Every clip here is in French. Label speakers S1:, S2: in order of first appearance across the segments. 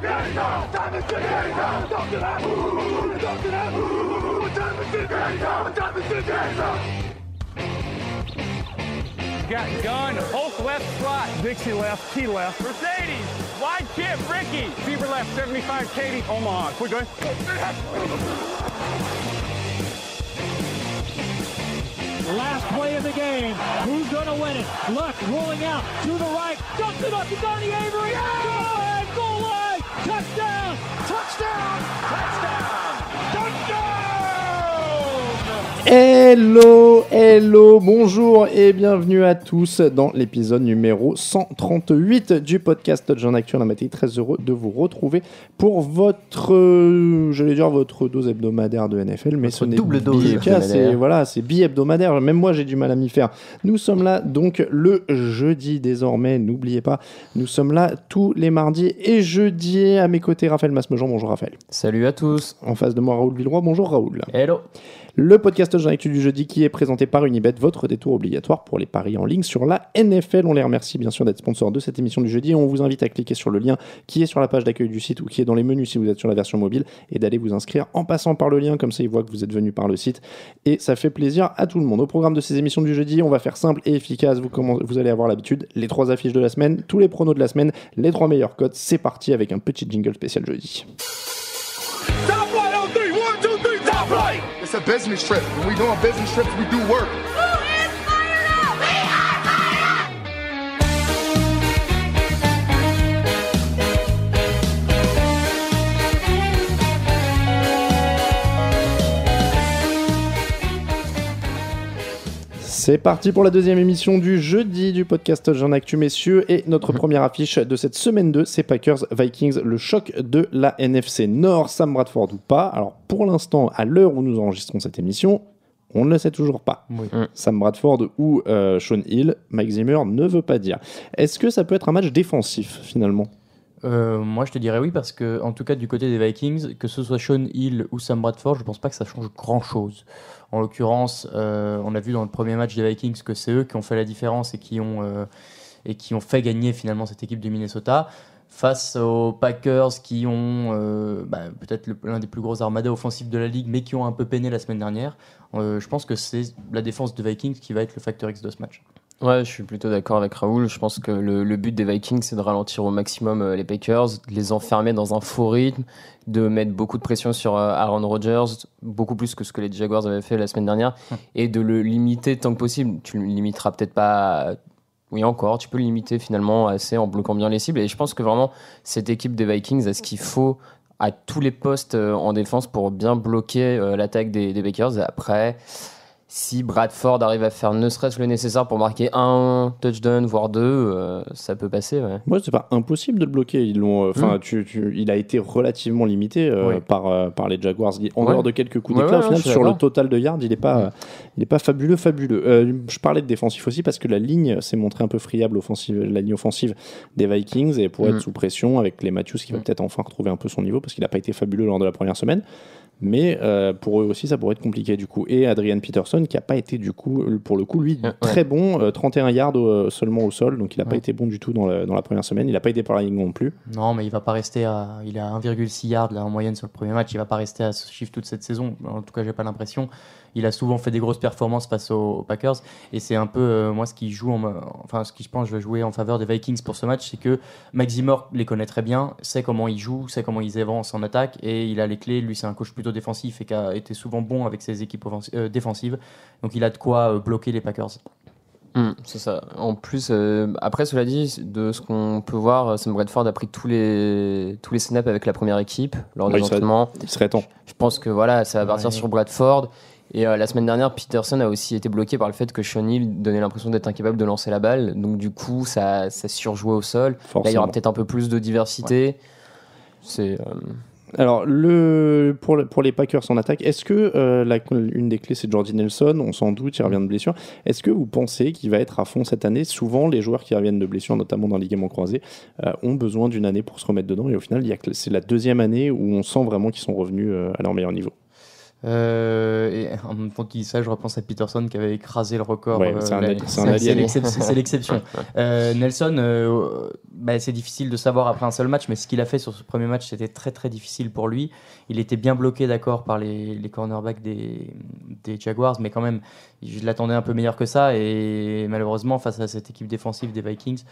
S1: Got gun, Hulk left slot, Dixie left, T left, Mercedes, wide chip, Ricky, Fever left, 75, Katie, Omaha, quick going.
S2: Last play of the game, who's gonna win it? Luck rolling out to the right, dumps it up to Donnie Avery, go ahead, goal line, touchdown, touchdown, touchdown, touchdown!
S3: Hello, bonjour et bienvenue à tous dans l'épisode numéro 138 du podcast Touchdown Actu. On a été très heureux de vous retrouver pour votre dose hebdomadaire de NFL, mais ce n'est
S4: double dose
S3: hebdomadaire. C'est bi-hebdomadaire, même moi j'ai du mal à m'y faire. Nous sommes là donc le jeudi désormais, n'oubliez pas, nous sommes là tous les mardis et jeudis. À mes côtés, Raphaël Masmejean, bonjour Raphaël.
S4: Salut à tous.
S3: En face de moi, Raoul Villeroy, bonjour Raoul.
S4: Hello.
S3: Le podcast Touchdown Actu du jeudi qui est présenté par Unibet, votre détour obligatoire pour les paris en ligne sur la NFL. On les remercie bien sûr d'être sponsors de cette émission du jeudi et on vous invite à cliquer sur le lien qui est sur la page d'accueil du site ou qui est dans les menus si vous êtes sur la version mobile et d'aller vous inscrire en passant par le lien, comme ça ils voient que vous êtes venu par le site et ça fait plaisir à tout le monde. Au programme de ces émissions du jeudi, on va faire simple et efficace, vous allez avoir l'habitude, les 3 affiches de la semaine, tous les pronos de la semaine, les 3 meilleurs codes. C'est parti avec un petit jingle spécial jeudi.
S5: It's a business trip. When we doing business trips, we do work.
S6: Who is fired up? We are fired
S3: C'est parti pour la deuxième émission du jeudi du podcast Touchdown Actu, messieurs. Et notre première affiche de cette semaine 2, c'est Packers-Vikings, le choc de la NFC Nord. Sam Bradford ou pas? Alors pour l'instant, à l'heure où nous enregistrons cette émission, on ne le sait toujours pas.
S4: Oui.
S3: Sam Bradford ou Shaun Hill, Mike Zimmer ne veut pas dire. Est-ce que ça peut être un match défensif finalement?
S4: Moi je te dirais oui, parce que en tout cas du côté des Vikings, que ce soit Shaun Hill ou Sam Bradford, je pense pas que ça change grand chose. En l'occurrence, on a vu dans le premier match des Vikings que c'est eux qui ont fait la différence et qui ont fait gagner finalement cette équipe du Minnesota face aux Packers qui ont peut-être l'un des plus gros armadas offensifs de la ligue, mais qui ont un peu peiné la semaine dernière. Je pense que c'est la défense des Vikings qui va être le facteur X de ce match.
S7: Ouais, je suis plutôt d'accord avec Raoul. Je pense que le but des Vikings, c'est de ralentir au maximum les Packers, de les enfermer dans un faux rythme, de mettre beaucoup de pression sur Aaron Rodgers, beaucoup plus que ce que les Jaguars avaient fait la semaine dernière, et de le limiter tant que possible. Tu le limiteras peut-être pas... Oui, encore, tu peux le limiter finalement assez en bloquant bien les cibles. Et je pense que vraiment, cette équipe des Vikings a ce qu'il faut à tous les postes en défense pour bien bloquer l'attaque des Packers. Et après... Si Bradford arrive à faire ne serait-ce le nécessaire pour marquer un touchdown, voire 2, ça peut passer. Ouais.
S3: Moi, c'est pas impossible de le bloquer. Ils l'ont, il a été relativement limité par les Jaguars. En dehors de quelques coups d'éclat, au final, sur le total de yards, il est pas fabuleux. Je parlais de défensif aussi parce que la ligne s'est montrée un peu friable, la ligne offensive des Vikings, et pour être sous pression avec les Matthews qui va peut-être enfin retrouver un peu son niveau parce qu'il n'a pas été fabuleux lors de la première semaine. Mais pour eux aussi, ça pourrait être compliqué du coup. Et Adrian Peterson, qui n'a pas été du coup, pour le coup, lui, très bon, 31 yards seulement au sol, donc il n'a pas été bon du tout dans la première semaine. Il n'a pas été par la ligne non plus.
S4: Non, mais il va pas rester il a 1,6 yards là, en moyenne sur le premier match. Il va pas rester à ce chiffre toute cette saison. En tout cas, j'ai pas l'impression. Il a souvent fait des grosses performances face aux Packers, et c'est un peu moi ce qui joue, ce qui je pense je vais jouer en faveur des Vikings pour ce match, c'est que Mike Zimmer les connaît très bien, sait comment ils jouent, sait comment ils avancent en attaque, et il a les clés. Lui, c'est un coach plutôt défensif et qui a été souvent bon avec ses équipes défensives, donc il a de quoi bloquer les Packers.
S7: C'est ça. En plus, après, cela dit, de ce qu'on peut voir, Sam Bradford a pris tous les snaps avec la première équipe lors des entraînements.
S3: Il serait temps.
S7: Je pense que voilà, ça va partir sur Bradford. Et la semaine dernière, Peterson a aussi été bloqué par le fait que Shaun Hill donnait l'impression d'être incapable de lancer la balle. Donc du coup, ça surjouait au sol. Forcément. Là, il y aura peut-être un peu plus de diversité. C'est...
S3: Alors, pour les Packers en attaque, est-ce que une des clés, c'est Jordy Nelson? On s'en doute, il revient de blessure. Est-ce que vous pensez qu'il va être à fond cette année? Souvent, les joueurs qui reviennent de blessure, notamment dans les ligaments croisés, ont besoin d'une année pour se remettre dedans. Et au final, c'est la deuxième année où on sent vraiment qu'ils sont revenus à leur meilleur niveau.
S4: Et en même temps qu'il dit ça, je repense à Peterson qui avait écrasé le record.
S3: Ouais, c'est
S4: l'exception. Nelson, c'est difficile de savoir après un seul match, mais ce qu'il a fait sur ce premier match, c'était très très difficile pour lui. Il était bien bloqué, d'accord, par les cornerbacks des Jaguars, mais quand même, je l'attendais un peu meilleur que ça. Et malheureusement, face à cette équipe défensive des Vikings,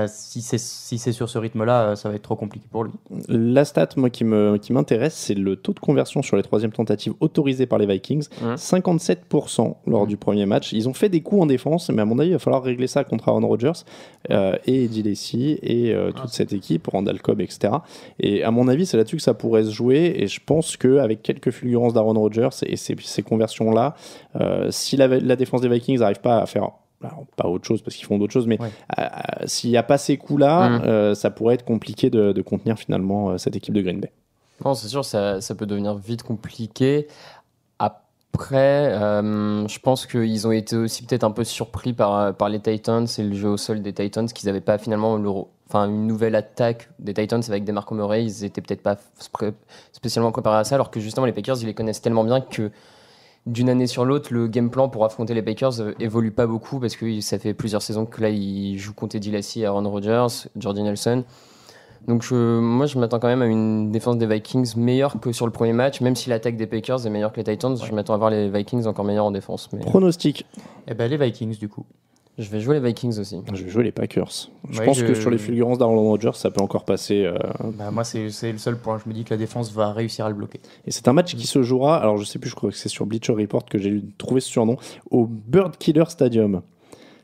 S4: si c'est sur ce rythme-là, ça va être trop compliqué pour lui.
S3: La stat, moi, qui m'intéresse, c'est le taux de conversion sur les troisièmes tentatives autorisées par les Vikings. 57% lors du premier match. Ils ont fait des coups en défense, mais à mon avis, il va falloir régler ça contre Aaron Rodgers et Eddie Lacy et toute cette équipe, Randall Cobb, etc. Et à mon avis, c'est là-dessus que ça pourrait se jouer. Et je pense qu'avec quelques fulgurances d'Aaron Rodgers et ces conversions-là, si la défense des Vikings n'arrive pas à faire... Alors, pas autre chose parce qu'ils font d'autres choses, mais s'il n'y a pas ces coups-là, ça pourrait être compliqué de contenir finalement cette équipe de Green Bay.
S7: Non, c'est sûr, ça peut devenir vite compliqué. Après, je pense qu'ils ont été aussi peut-être un peu surpris par les Titans et le jeu au sol des Titans, qu'ils n'avaient pas finalement une nouvelle attaque des Titans avec DeMarco Murray. Ils n'étaient peut-être pas spécialement préparés à ça, alors que justement les Packers, ils les connaissent tellement bien que d'une année sur l'autre, le game plan pour affronter les Packers évolue pas beaucoup parce que ça fait plusieurs saisons que là, ils jouent contre Eddie Lacy, Aaron Rodgers, Jordy Nelson. Donc moi, je m'attends quand même à une défense des Vikings meilleure que sur le premier match, même si l'attaque des Packers est meilleure que les Titans. Je m'attends à voir les Vikings encore meilleurs en défense. Mais...
S3: Pronostic.
S4: Les Vikings, du coup.
S7: Je vais jouer les Vikings aussi.
S3: Je vais jouer les Packers. Je pense que sur les fulgurances d'Aaron Rodgers, ça peut encore passer.
S4: Moi, c'est le seul point. Je me dis que la défense va réussir à le bloquer.
S3: Et c'est un match qui se jouera, alors je sais plus, je crois que c'est sur Bleacher Report que j'ai trouvé ce surnom, au Bird Killer Stadium.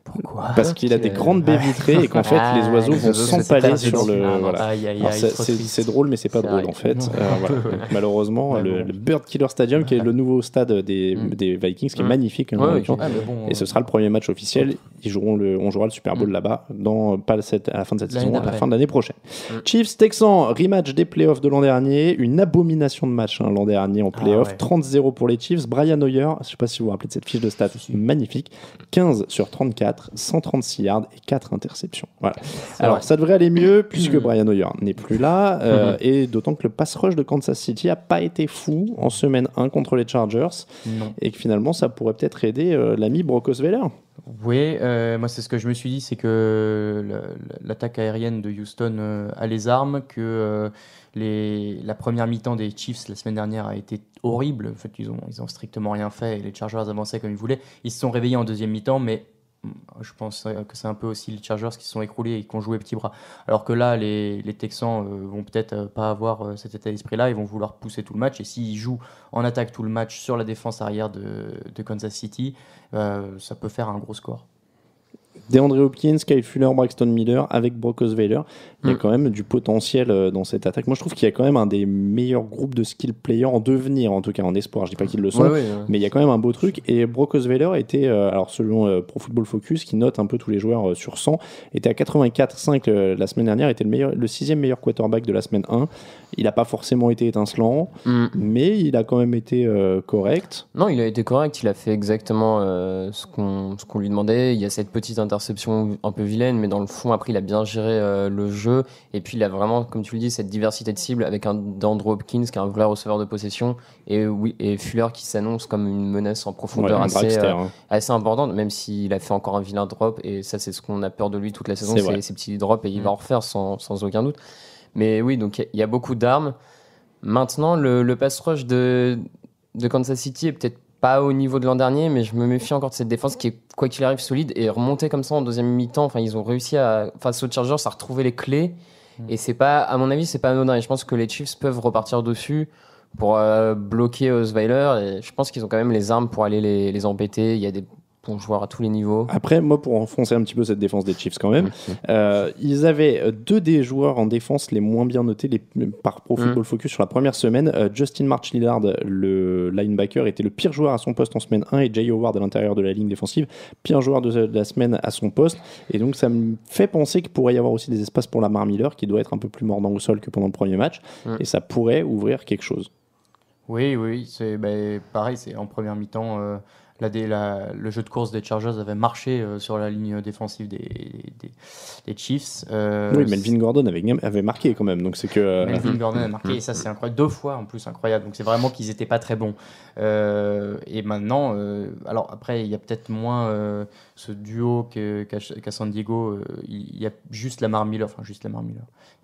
S4: Pourquoi ?
S3: Parce qu'il a des grandes baies vitrées et qu'en fait les oiseaux vont s'empaler sur le. Voilà. C'est drôle, mais c'est pas drôle en fait. Voilà. Malheureusement, le Bird Killer Stadium, qui est le nouveau stade des Vikings, qui est magnifique. Et ce sera le premier match officiel. On jouera le Super Bowl là-bas, pas à la fin de cette saison, à la fin de l'année prochaine. Chiefs Texans, rematch des playoffs de l'an dernier. Une abomination de match l'an dernier en playoffs. 30-0 pour les Chiefs. Brian Hoyer, je ne sais pas si vous vous rappelez de cette fiche de stats, magnifique. 15 sur 34. 136 yards et 4 interceptions. Voilà. Alors, ça devrait aller mieux puisque Brian Hoyer n'est plus là et d'autant que le pass rush de Kansas City n'a pas été fou en semaine 1 contre les Chargers et que finalement, ça pourrait peut-être aider l'ami Brock Osweiler.
S4: Oui, moi c'est ce que je me suis dit, c'est que l'attaque aérienne de Houston a les armes, que la première mi-temps des Chiefs la semaine dernière a été horrible. En fait, ils ont strictement rien fait et les Chargers avançaient comme ils voulaient. Ils se sont réveillés en deuxième mi-temps, mais je pense que c'est un peu aussi les Chargers qui se sont écroulés et qui ont joué petit bras. Alors que là, les Texans vont peut-être pas avoir cet état d'esprit-là. Ils vont vouloir pousser tout le match. Et s'ils jouent en attaque tout le match sur la défense arrière de Kansas City, ça peut faire un gros score.
S3: DeAndre Hopkins, Kyle Fuller, Braxton Miller avec Brock Osweiler. Il y a quand même du potentiel dans cette attaque. Moi, je trouve qu'il y a quand même un des meilleurs groupes de skill players en devenir, en tout cas en espoir. Je dis pas qu'ils le sont, mais il y a quand même un beau truc. Et Brock Osweiler était, alors selon Pro Football Focus, qui note un peu tous les joueurs sur 100, était à 84,5 la semaine dernière, était le 6e meilleur quarterback de la semaine 1. Il n'a pas forcément été étincelant, mais il a quand même été correct.
S7: Non, il a été correct. Il a fait exactement ce qu'on lui demandait. Il y a cette petite interception un peu vilaine, mais dans le fond, après, il a bien géré le jeu. Et puis, il a vraiment, comme tu le dis, cette diversité de cibles avec un DeAndre Hopkins qui est un vrai receveur de possession et Fuller qui s'annonce comme une menace en profondeur assez importante, même s'il a fait encore un vilain drop. Et ça, c'est ce qu'on a peur de lui toute la saison, c'est ces petits drops, et il va en refaire sans aucun doute. Mais oui, donc il y a beaucoup d'armes. Maintenant, le pass rush de Kansas City est peut-être pas au niveau de l'an dernier, mais je me méfie encore de cette défense qui est, quoi qu'il arrive, solide et remonter comme ça en deuxième mi-temps. Enfin, ils ont réussi face aux Chargers à retrouver les clés. Et c'est pas, à mon avis, c'est pas anodin. Et je pense que les Chiefs peuvent repartir dessus pour bloquer Osweiler. Et je pense qu'ils ont quand même les armes pour aller les embêter. Il y a des bons joueurs à tous les niveaux.
S3: Après, moi, pour enfoncer un petit peu cette défense des Chiefs quand même, ils avaient deux des joueurs en défense les moins bien notés par Pro Football Focus sur la première semaine. Justin March-Lillard, le linebacker, était le pire joueur à son poste en semaine 1 et Jay Howard à l'intérieur de la ligne défensive, pire joueur de la semaine à son poste. Et donc, ça me fait penser qu'il pourrait y avoir aussi des espaces pour Lamar Miller qui doit être un peu plus mordant au sol que pendant le premier match. Et ça pourrait ouvrir quelque chose.
S4: Oui, c'est pareil, c'est en première mi-temps. le jeu de course des Chargers avait marché sur la ligne défensive des Chiefs.
S3: Oui, Melvin Gordon avait marqué quand même, donc c'est que...
S4: Melvin Gordon a marqué, et ça c'est incroyable, 2 fois en plus, incroyable, donc c'est vraiment qu'ils n'étaient pas très bons. Et maintenant, alors après il y a peut-être moins ce duo qu'à San Diego, il y a juste Lamar Miller,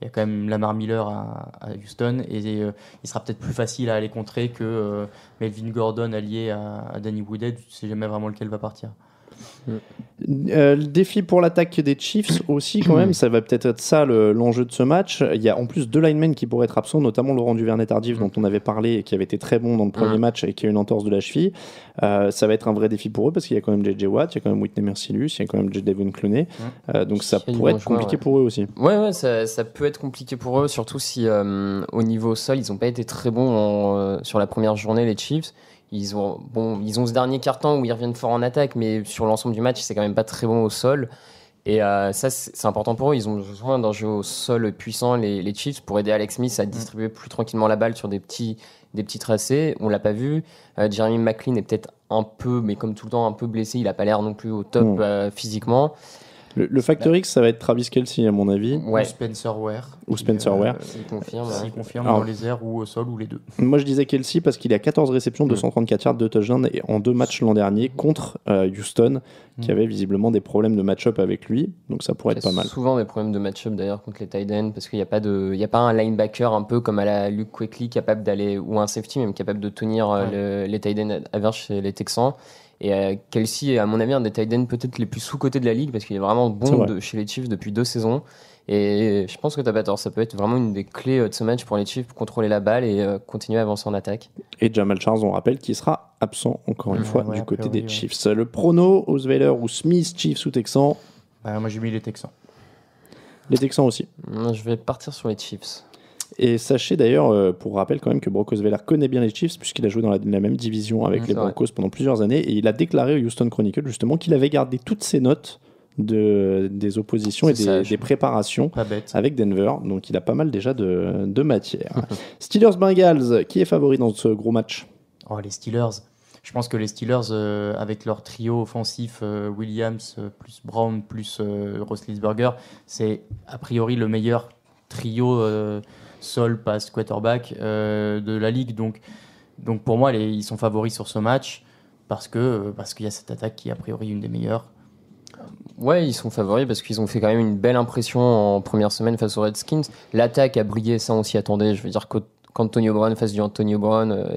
S4: il y a quand même Lamar Miller à Houston, et il sera peut-être plus facile à aller contrer que Melvin Gordon allié à Danny Woodhead. Tu sais jamais vraiment lequel va partir.
S3: Le défi pour l'attaque des Chiefs aussi quand même, ça va peut-être être ça l'enjeu de ce match. Il y a en plus 2 linemen qui pourraient être absents, notamment Laurent Duvernay-Tardif dont on avait parlé et qui avait été très bon dans le premier match et qui a une entorse de la cheville. Ça va être un vrai défi pour eux parce qu'il y a quand même JJ Watt, il y a quand même Whitney Mercilus, il y a quand même Jadavion Clowney, donc ça pourrait être compliqué pour eux aussi.
S7: Ouais, ça peut être compliqué pour eux, surtout si au niveau sol ils n'ont pas été très bons sur la première journée, les Chiefs. Ils ont ce dernier quart-temps où ils reviennent fort en attaque, mais sur l'ensemble du match, c'est quand même pas très bon au sol. Et ça, c'est important pour eux. Ils ont besoin d'un jeu au sol puissant, les Chiefs, pour aider Alex Smith à distribuer plus tranquillement la balle sur des petits tracés. On l'a pas vu. Jeremy McLean est peut-être un peu, mais comme tout le temps, un peu blessé. Il a pas l'air non plus au top physiquement.
S3: Le facteur X, ça va être Travis Kelce à mon avis.
S4: Ouais. Ou Spencer Ware.
S7: Il confirme.
S4: S'il confirme dans les airs ou au sol ou les deux.
S3: Moi je disais Kelce parce qu'il a 14 réceptions, 234 yards, 2 touchdowns en 2 matchs l'an dernier contre Houston qui avait visiblement des problèmes de match-up avec lui. Donc ça pourrait être pas mal.
S7: Souvent des problèmes de match-up d'ailleurs contre les tight ends parce qu'il n'y a pas un linebacker un peu comme à la Luke Kuechly capable d'aller, ou un safety même capable de tenir les tight ends adverses chez les Texans. Et Kelce est à mon avis un des tight ends peut-être les plus sous-cotés de la ligue parce qu'il est vraiment bon chez les Chiefs depuis 2 saisons. Et je pense que t'as pas tort, ça peut être vraiment une des clés de ce match pour les Chiefs pour contrôler la balle et continuer à avancer en attaque.
S3: Et Jamal Charles, on rappelle, qui sera absent encore une fois du côté des Chiefs. Le prono, Osweiler ou Smith, Chiefs ou Texans?
S4: Moi j'ai mis les Texans.
S3: Les Texans aussi.
S7: Je vais partir sur les Chiefs.
S3: Et sachez d'ailleurs, pour rappel quand même, que Brock Osweiler connaît bien les Chiefs puisqu'il a joué dans la même division avec les Broncos pendant plusieurs années et il a déclaré au Houston Chronicle justement qu'il avait gardé toutes ses notes des oppositions et des préparations avec Denver, donc il a pas mal déjà de matière. Steelers-Bengals, qui est favori dans ce gros match?
S4: Les Steelers. Je pense que les Steelers, avec leur trio offensif, Williams, plus Brown, plus Roethlisberger, c'est a priori le meilleur trio sol, pass, quarterback de la ligue. Donc pour moi, ils sont favoris sur ce match parce qu'il y a cette attaque qui est a priori une des meilleures.
S7: Ouais, ils sont favoris parce qu'ils ont fait quand même une belle impression en première semaine face aux Redskins. L'attaque a brillé, ça on s'y attendait. Je veux dire qu'Antonio Brown fasse du Antonio Brown,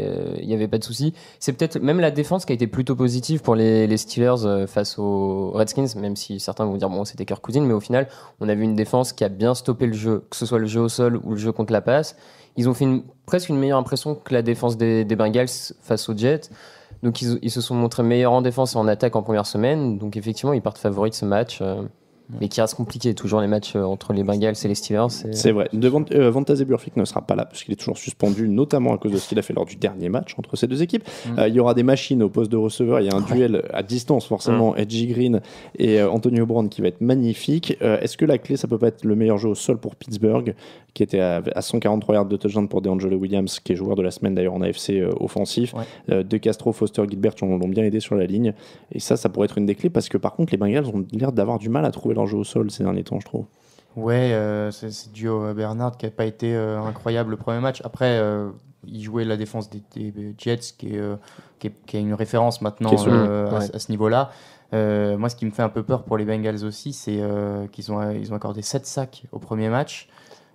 S7: il n'y avait pas de souci. C'est peut-être même la défense qui a été plutôt positive pour les Steelers face aux Redskins, même si certains vont dire bon c'était Kirk Cousins, mais au final on a vu une défense qui a bien stoppé le jeu, que ce soit le jeu au sol ou le jeu contre la passe. Ils ont fait presque une meilleure impression que la défense des Bengals face aux Jets. Donc ils se sont montrés meilleurs en défense et en attaque en première semaine. Donc effectivement, ils partent favoris de ce match. Mais qui reste compliqué, toujours les matchs entre les Bengals et les Steelers.
S3: C'est vrai. Vontaze Burfict ne sera pas là parce qu'il est toujours suspendu, notamment à cause de ce qu'il a fait lors du dernier match entre ces deux équipes. Il y aura des machines au poste de receveur. Il y a un duel à distance, forcément, Edgy Green et Antonio Brown qui va être magnifique. Est-ce que la clé, ça peut pas être le meilleur jeu au sol pour Pittsburgh, qui était à 143 yards de touchdown pour DeAngelo Williams, qui est joueur de la semaine d'ailleurs en AFC offensif. De Castro, Foster, Gilbert l'ont bien aidé sur la ligne. Et ça pourrait être une des clés parce que par contre, les Bengals ont l'air d'avoir du mal à trouver leur jeu au sol ces derniers temps, je trouve.
S4: Ouais, c'est dû à Bernard qui n'a pas été incroyable le premier match. Après, il jouait la défense des Jets qui est une référence maintenant à ce niveau-là. Moi, ce qui me fait un peu peur pour les Bengals aussi, c'est qu'ils ont accordé 7 sacs au premier match.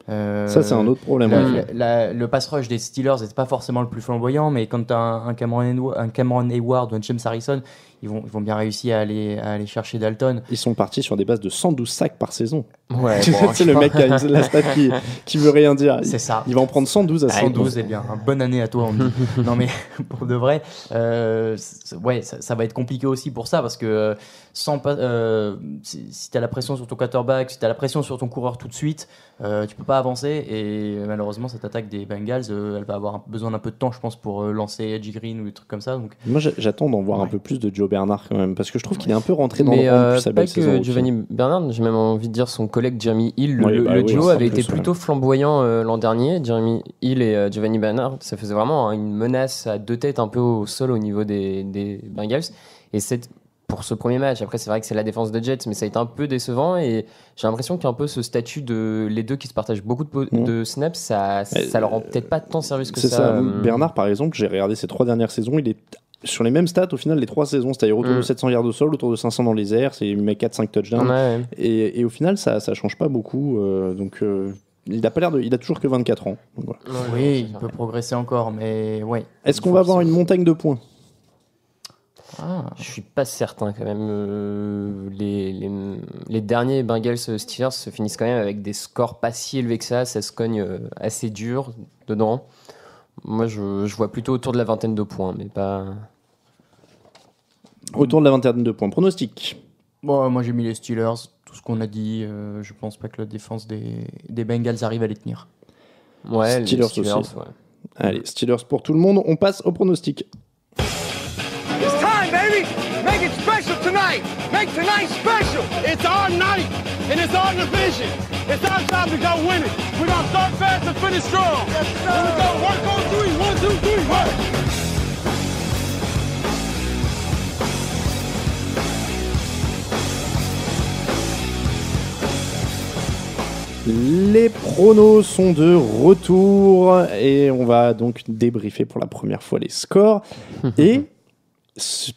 S3: Ça, c'est un autre problème.
S4: Le pass rush des Steelers n'était pas forcément le plus flamboyant, mais quand tu as un Cameron Hayward ou un James Harrison, ils vont bien réussir à aller chercher Dalton.
S3: Ils sont partis sur des bases de 112 sacs par saison.
S7: Ouais,
S3: c'est le mec qui a la stat qui veut rien dire.
S4: C'est ça.
S3: Il va en prendre 112 à
S4: 112, c'est bien. Bonne année à toi, on dit. Non, mais pour de vrai, ça va être compliqué aussi pour ça, parce que si tu as la pression sur ton quarterback, si tu as la pression sur ton coureur tout de suite, tu peux pas avancer. Et malheureusement, cette attaque des Bengals, elle va avoir besoin d'un peu de temps, je pense, pour lancer Edgy Green ou des trucs comme ça. Donc...
S3: Moi, j'attends d'en voir un peu plus de Joe Bernard quand même, parce que je trouve qu'il est un peu rentré dans le rang depuis sa belle saison.
S7: Mais pas que Giovanni Bernard, j'ai même envie de dire son collègue Jeremy Hill. Le duo avait été plutôt flamboyant l'an dernier. Jeremy Hill et Giovanni Bernard, ça faisait vraiment une menace à deux têtes un peu au sol au niveau des Bengals. Et c'est pour ce premier match. Après, c'est vrai que c'est la défense de Jets, mais ça a été un peu décevant. Et j'ai l'impression qu'il y a un peu ce statut de les deux qui se partagent beaucoup de snaps, ça leur rend peut-être pas tant service que ça.
S3: C'est ça. Bernard, par exemple, j'ai regardé ses 3 dernières saisons, il est sur les mêmes stats au final les 3 saisons, c'est-à-dire autour de 700 yards au sol, autour de 500 dans les airs, il met 4-5 touchdowns.
S7: Ouais.
S3: Et au final, ça change pas beaucoup. Il a pas l'air il a toujours que 24 ans. Donc, voilà.
S4: Oui, il peut progresser encore, mais ouais.
S3: Est-ce qu'on va avoir une montagne de points?
S7: Je suis pas certain quand même. Les derniers Bengals Steelers se finissent quand même avec des scores pas si élevés que ça se cogne assez dur dedans. Moi je vois plutôt autour de la vingtaine de points, mais pas...
S3: Autour de la vingtaine de points. Pronostic?
S4: Bon, moi j'ai mis les Steelers, tout ce qu'on a dit, je pense pas que la défense des Bengals arrive à les tenir.
S7: Ouais,
S3: Steelers
S7: aussi.
S3: Ouais. Allez, Steelers pour tout le monde, on passe au pronostic.
S8: It's time, baby! Make it special tonight! Make tonight special!
S1: It's our night, and it's our division. It's our time to go win it. We're going to start fast and finish strong. Yes, sir. Here we go. Work on 3. 1, 2, 3. Work.
S3: Les pronos sont de retour et on va donc débriefer pour la première fois les scores. Et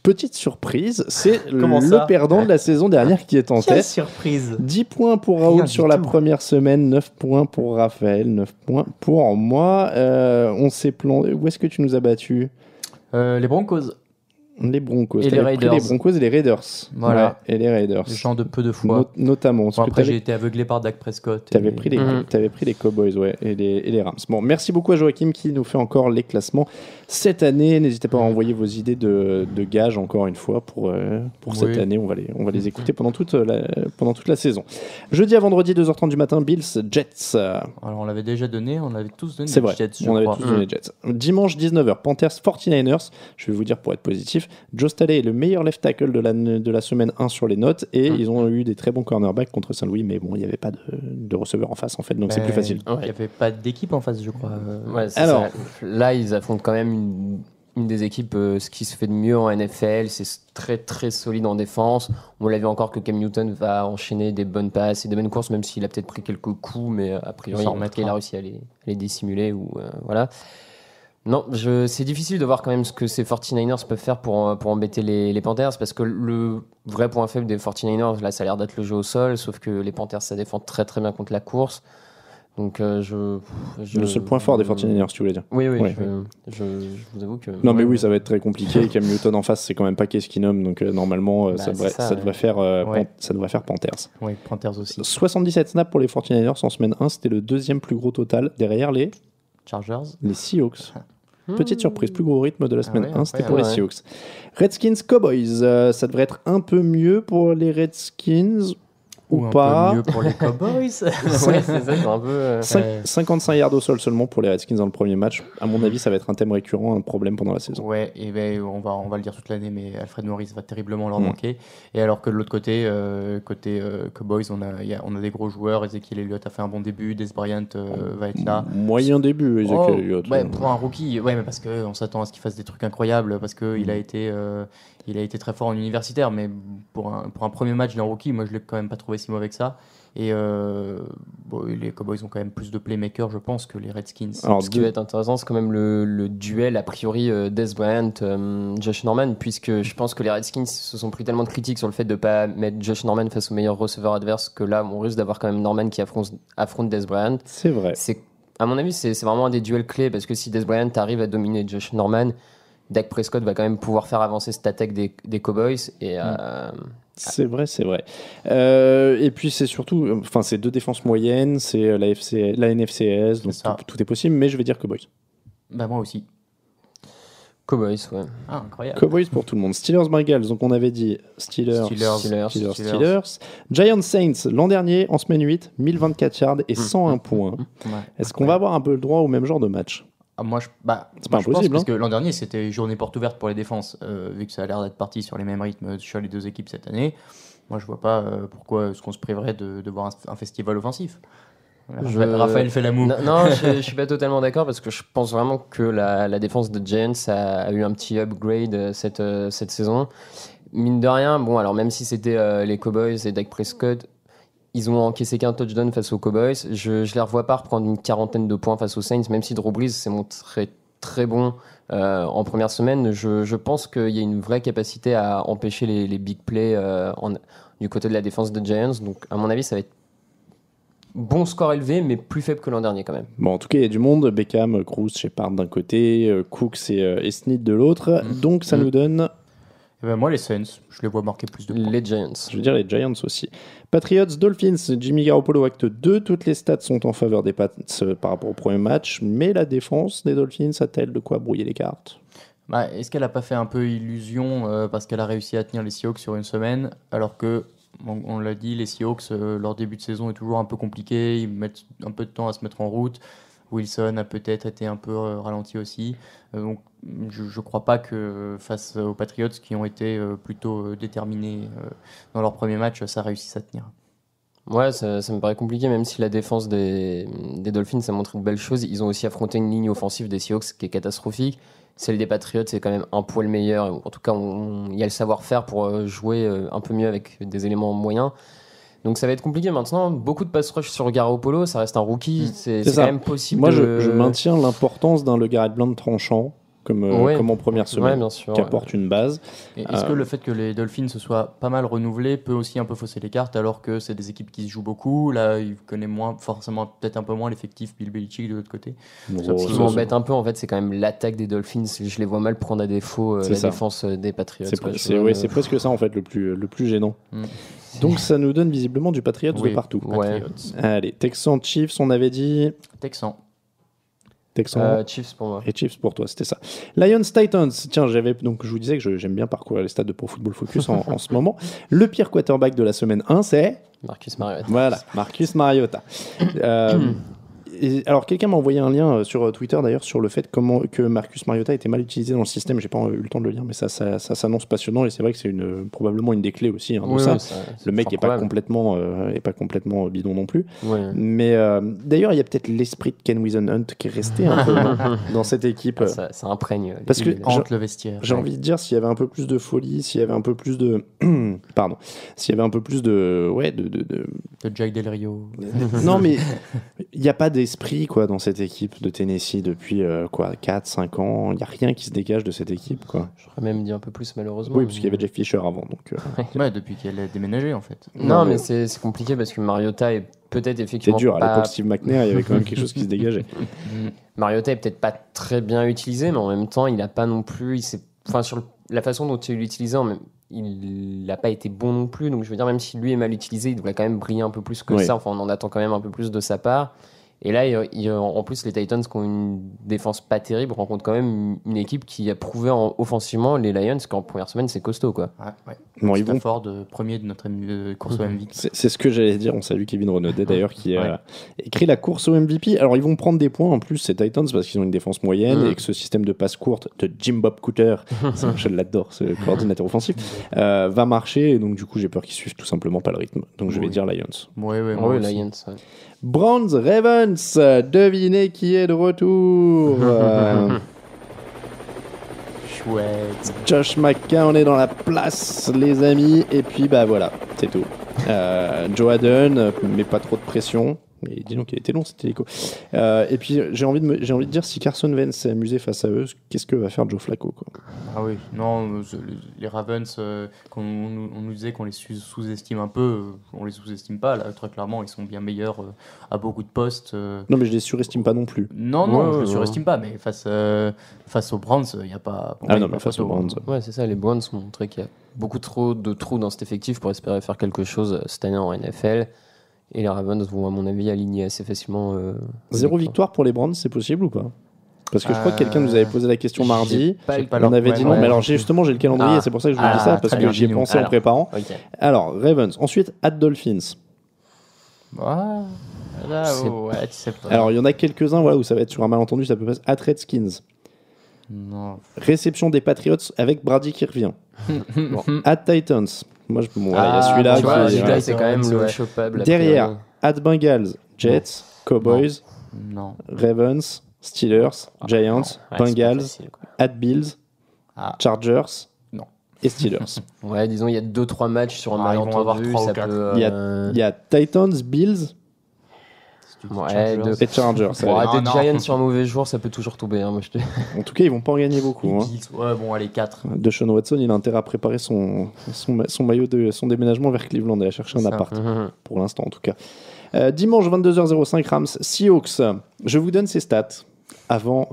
S3: petite surprise, c'est le perdant de la saison dernière qui est en tête.
S4: Surprise.
S3: 10 points pour Raoul sur la première semaine, 9 points pour Raphaël, 9 points pour moi. On s'est planté. Où est-ce que tu nous as battu?
S4: Les Broncos.
S3: Les Broncos.
S7: Et les Raiders.
S3: Les Broncos et les Raiders.
S4: Voilà.
S3: Ouais, et les Raiders.
S4: Les gens de peu de foi.
S3: Notamment.
S4: Bon, après, j'ai été aveuglé par Dak Prescott.
S3: T'avais pris les Cowboys, ouais, et les Rams. Bon, merci beaucoup à Joachim qui nous fait encore les classements cette année. N'hésitez pas à envoyer vos idées de gages encore une fois pour cette année. On va les écouter pendant toute la saison. Jeudi à vendredi, 2h30 du matin, Bills, Jets.
S4: Alors, on l'avait déjà donné, on avait tous donné
S3: C'est vrai,
S4: Jets,
S3: on avait tous donné Jets. Dimanche, 19h, Panthers, 49ers. Je vais vous dire pour être positif, Joe Staley est le meilleur left tackle de la semaine 1 sur les notes et ils ont eu des très bons cornerbacks contre Saint-Louis, mais bon, il n'y avait pas de receveur en face en fait, donc c'est plus facile.
S4: Il n'y avait pas d'équipe en face, je crois.
S7: Ouais, alors, là, ils affrontent quand même une des équipes, ce qui se fait de mieux en NFL, c'est très très solide en défense. On l'a vu encore que Cam Newton va enchaîner des bonnes passes et des bonnes courses, même s'il a peut-être pris quelques coups, mais a priori, il a réussi à les dissimuler. Voilà. Non, c'est difficile de voir quand même ce que ces 49ers peuvent faire pour embêter les Panthers, parce que le vrai point faible des 49ers, là, ça a l'air d'être le jeu au sol, sauf que les Panthers, ça défend très très bien contre la course. Donc, le
S3: seul point fort des 49ers, si tu voulais dire.
S7: Oui,
S3: ouais.
S7: Je vous avoue que...
S3: Non, mais oui, ça va être très compliqué. Cam Newton en face, c'est quand même pas Case Keenum, donc normalement, ça devrait faire Panthers.
S4: Oui, Panthers aussi.
S3: 77 snaps pour les 49ers en semaine 1, c'était le deuxième plus gros total, derrière les
S4: Chargers,
S3: les Seahawks. Petite surprise, plus gros rythme de la semaine 1, c'était pour les Seahawks. Redskins Cowboys, ça devrait être un peu mieux pour les Redskins ou pas.
S4: Un peu mieux pour les Cowboys.
S7: Ouais, c'est ça, c'est un peu...
S3: 55 yards au sol seulement pour les Redskins dans le premier match. À mon avis, ça va être un thème récurrent, un problème pendant la saison.
S4: Ouais, et on va le dire toute l'année, mais Alfred Morris va terriblement leur manquer. Et alors que de l'autre côté, Cowboys, on a des gros joueurs. Ezekiel Elliott a fait un bon début, Dez Bryant va être là.
S3: Moyen début, Ezekiel Elliott.
S4: Ouais, pour un rookie, ouais, mais parce qu'on s'attend à ce qu'il fasse des trucs incroyables, parce qu'il a été très fort en universitaire, mais pour un premier match d'un rookie, moi je l'ai quand même pas trouvé si mauvais que ça. Et les Cowboys ont quand même plus de playmakers, je pense, que les Redskins.
S7: Alors, ce qui va être intéressant, c'est quand même le duel, a priori, Dez Bryant, Josh Norman, puisque je pense que les Redskins se sont pris tellement de critiques sur le fait de ne pas mettre Josh Norman face au meilleur receveur adverse, que là, on risque d'avoir quand même Norman qui affronte Dez Bryant.
S3: C'est vrai.
S7: À mon avis, c'est vraiment un des duels clés, parce que si Dez Bryant arrive à dominer Josh Norman, Dak Prescott va quand même pouvoir faire avancer cette attaque des Cowboys. Et,
S3: c'est vrai. Et puis c'est surtout, c'est deux défenses moyennes, c'est la NFCS, donc tout est possible, mais je vais dire Cowboys.
S4: Bah moi aussi.
S7: Cowboys, ouais.
S4: Ah, incroyable.
S3: Cowboys pour tout le monde. Steelers Bengals, donc on avait dit Steelers. Giants Saints, l'an dernier, en semaine 8, 1024 yards et 101 points.
S4: Ouais,
S3: Est-ce qu'on va avoir un peu le droit au même genre de match?
S4: Moi,
S3: c'est pas impossible.
S4: Parce que l'an dernier, c'était journée porte ouverte pour les défenses, vu que ça a l'air d'être parti sur les mêmes rythmes sur les deux équipes cette année. Moi, je vois pas pourquoi est-ce qu'on se priverait de voir un festival offensif. Raphaël fait la moue.
S7: Non, je suis pas totalement d'accord parce que je pense vraiment que la défense de Giants a eu un petit upgrade cette saison. Mine de rien, bon, alors même si c'était les Cowboys et Dak Prescott, ils ont encaissé qu'un touchdown face aux Cowboys. Je les revois pas reprendre une quarantaine de points face aux Saints, même si Drew Brees s'est montré très bon en première semaine. Je pense qu'il y a une vraie capacité à empêcher les big plays du côté de la défense de Giants. Donc, à mon avis, ça va être bon score élevé, mais plus faible que l'an dernier quand même.
S3: Bon, en tout cas, il y a du monde. Beckham, Cruz, Shepard d'un côté, Cooks et Snead de l'autre. Donc, ça nous donne...
S4: moi, les Saints, je les vois marquer plus de points.
S7: Les Giants.
S3: Je veux dire les Giants aussi. Patriots, Dolphins, Jimmy Garoppolo, acte 2. Toutes les stats sont en faveur des Pats par rapport au premier match. Mais la défense des Dolphins a-t-elle de quoi brouiller les cartes ?
S4: Est-ce qu'elle n'a pas fait un peu illusion parce qu'elle a réussi à tenir les Seahawks sur une semaine, alors que, on l'a dit, les Seahawks, leur début de saison est toujours un peu compliqué. Ils mettent un peu de temps à se mettre en route. Wilson a peut-être été un peu ralenti aussi. Donc, je ne crois pas que face aux Patriots, qui ont été plutôt déterminés dans leur premier match, ça réussisse à tenir.
S7: Ouais, ça me paraît compliqué, même si la défense des Dolphins a montré de belles choses. Ils ont aussi affronté une ligne offensive des Seahawks qui est catastrophique. Celle des Patriots, c'est quand même un poil meilleur. En tout cas, il y a le savoir-faire pour jouer un peu mieux avec des éléments moyens. Donc ça va être compliqué maintenant. Beaucoup de pass rush sur Garoppolo, ça reste un rookie. C'est quand même possible.
S3: Moi, je maintiens l'importance d'un LeGarrette Blount tranchant, comme en première semaine,
S7: bien sûr,
S3: qui apporte une base.
S4: Et est-ce que le fait que les Dolphins se soient pas mal renouvelés peut aussi un peu fausser les cartes, alors que c'est des équipes qui se jouent beaucoup? Là, ils connaissent forcément peut-être un peu moins l'effectif Bill Belichick de l'autre côté.
S7: Ce qui m'embête un peu, en fait, c'est quand même l'attaque des Dolphins. Je les vois mal prendre à défaut la défense des Patriots.
S3: C'est presque ça, en fait, le plus gênant. Donc ça nous donne visiblement du Patriots de partout.
S7: Ouais.
S3: Allez, Texans, Chiefs, on avait dit...
S4: Texans.
S7: Chiefs pour moi.
S3: Et Chiefs pour toi, c'était ça. Lions, Titans. Tiens, je vous disais que j'aime bien parcourir les stats de Pro Football Focus en ce moment. Le pire quarterback de la semaine 1, c'est...
S7: Marcus Mariota.
S3: Voilà, Marcus Mariota. Alors, quelqu'un m'a envoyé un lien sur Twitter, d'ailleurs, sur le fait que Marcus Mariota était mal utilisé dans le système. J'ai pas eu le temps de le lire, mais ça s'annonce passionnant. Et c'est vrai que c'est probablement une des clés aussi de ça. Le mec est pas complètement bidon non plus.
S7: Ouais.
S3: Mais d'ailleurs, il y a peut-être l'esprit de Ken Wisenhunt qui est resté un peu dans cette équipe.
S7: Ça imprègne.
S3: Parce que
S4: le vestiaire.
S3: J'ai envie de dire, s'il y avait un peu plus de folie, s'il y avait un peu plus de... Pardon. S'il y avait un peu plus de...
S4: De Jack Del Rio.
S3: Non, mais il n'y a pas d'esprit dans cette équipe de Tennessee depuis 4-5 ans. Il n'y a rien qui se dégage de cette équipe.
S7: J'aurais même dit un peu plus, malheureusement.
S3: Oui, parce qu'il y avait Jeff Fisher avant. Donc,
S4: depuis qu'elle a déménagé, en fait.
S7: Non, mais c'est compliqué parce que Mariota est peut-être effectivement...
S3: C'est dur, à l'époque Steve McNair, il y avait quand même quelque chose qui se dégageait.
S7: Mariota est peut-être pas très bien utilisé, mais en même temps, il n'a pas non plus... sur la façon dont il l'utilisait, il n'a pas été bon non plus. Donc je veux dire, même si lui est mal utilisé, il devrait quand même briller un peu plus que ça. Enfin, on en attend quand même un peu plus de sa part. Et là, en plus, les Titans, qui ont une défense pas terrible, rencontrent quand même une équipe qui a prouvé offensivement, les Lions, qu'en première semaine, c'est costaud, quoi.
S4: Ouais.
S3: Bon, ils vont
S4: fort de premier de notre course au MVP.
S3: C'est ce que j'allais dire. On salue Kevin Renaudet, d'ailleurs, qui a écrit la course au MVP. Alors, ils vont prendre des points, en plus, ces Titans, parce qu'ils ont une défense moyenne et que ce système de passe courte de Jim Bob Cooter, je l'adore, ce coordinateur offensif, va marcher. Et donc, du coup, j'ai peur qu'ils suivent tout simplement pas le rythme. Donc, je vais dire Lions.
S4: Oui,
S7: Lions.
S3: Browns, Ravens, devinez qui est de retour.
S4: Chouette.
S3: Josh McCown est dans la place, les amis. Et puis, voilà, c'est tout. Joe Haden, mais pas trop de pression. Mais dis donc, il était long, cet hélico. Et puis, j'ai envie de dire, si Carson Wentz s'est amusé face à eux, qu'est-ce que va faire Joe Flacco, quoi.
S4: Ah oui, non, les Ravens, on nous disait qu'on les sous-estime un peu, on les sous-estime pas, là, très clairement, ils sont bien meilleurs à beaucoup de postes.
S3: Non, mais je les surestime pas non plus.
S4: Non, je les surestime pas, mais face aux Browns, il n'y a pas...
S3: face aux Browns.
S7: Ouais, c'est ça, les Browns ont montré qu'il y a beaucoup trop de trous dans cet effectif pour espérer faire quelque chose cette année en NFL. Et les Ravens vont, à mon avis, aligner assez facilement.
S3: 0 victoire pour les Browns, c'est possible ou pas? Parce que je crois que quelqu'un nous avait posé la question mardi. On avait dit non, mais alors justement, j'ai le calendrier, c'est pour ça que je vous dis ça, parce que j'y ai pensé en préparant.
S7: Okay.
S3: Alors, Ravens. Ensuite, at Dolphins.
S4: Ouais, tu sais pas.
S3: Alors, il y en a quelques-uns voilà, où ça va être sur un malentendu, ça peut passer. At Redskins.
S4: Non.
S3: Réception des Patriots avec Brady qui revient. Bon. At Titans. Moi, il y a celui-là
S7: tu vois,
S3: qui
S7: celui-là,
S3: est.
S7: c'est quand même le chopable.
S3: Derrière, at Bengals, Jets, Cowboys,
S4: Non.
S3: Ravens, Steelers, Giants, Bengals, at Bills, Chargers et Steelers.
S7: Ouais, disons, il y a 2-3 matchs sur un
S4: ils vont avoir
S7: malentendu.
S4: 3 ou
S7: Ça
S4: 4.
S7: peut,
S3: Il y a Titans, Bills et Chargers.
S7: Des Giants sur un mauvais jour, ça peut toujours tomber. Hein, moi,
S3: En tout cas, ils vont pas en gagner beaucoup. Hein.
S4: Ouais, bon, allez, 4.
S3: Deshaun Watson, il a intérêt à préparer son maillot de son déménagement vers Cleveland et à chercher un appart. Pour l'instant, en tout cas. Dimanche 22h05, Rams Seahawks. Je vous donne ces stats avant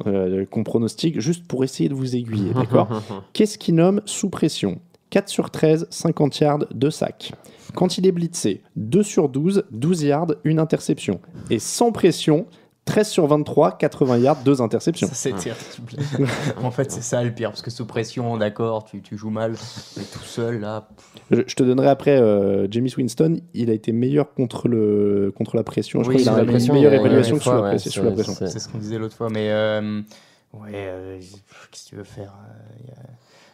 S3: qu'on pronostique, juste pour essayer de vous aiguiller, d'accord? Qu'est-ce qu'il nomme sous pression? 4 sur 13, 50 yards, 2 sacs. Quand il est blitzé, 2 sur 12, 12 yards, 1 interception. Et sans pression, 13 sur 23, 80 yards, 2 interceptions.
S4: Ça, c'est terrible. En fait, c'est ça le pire, parce que sous pression, d'accord, tu joues mal, mais tout seul, là...
S3: Je te donnerai après, Jameis Winston, il a été meilleur contre la pression. Je crois qu'il a une meilleure évaluation que sous la pression.
S4: C'est ce qu'on disait l'autre fois, mais... qu'est-ce que tu veux faire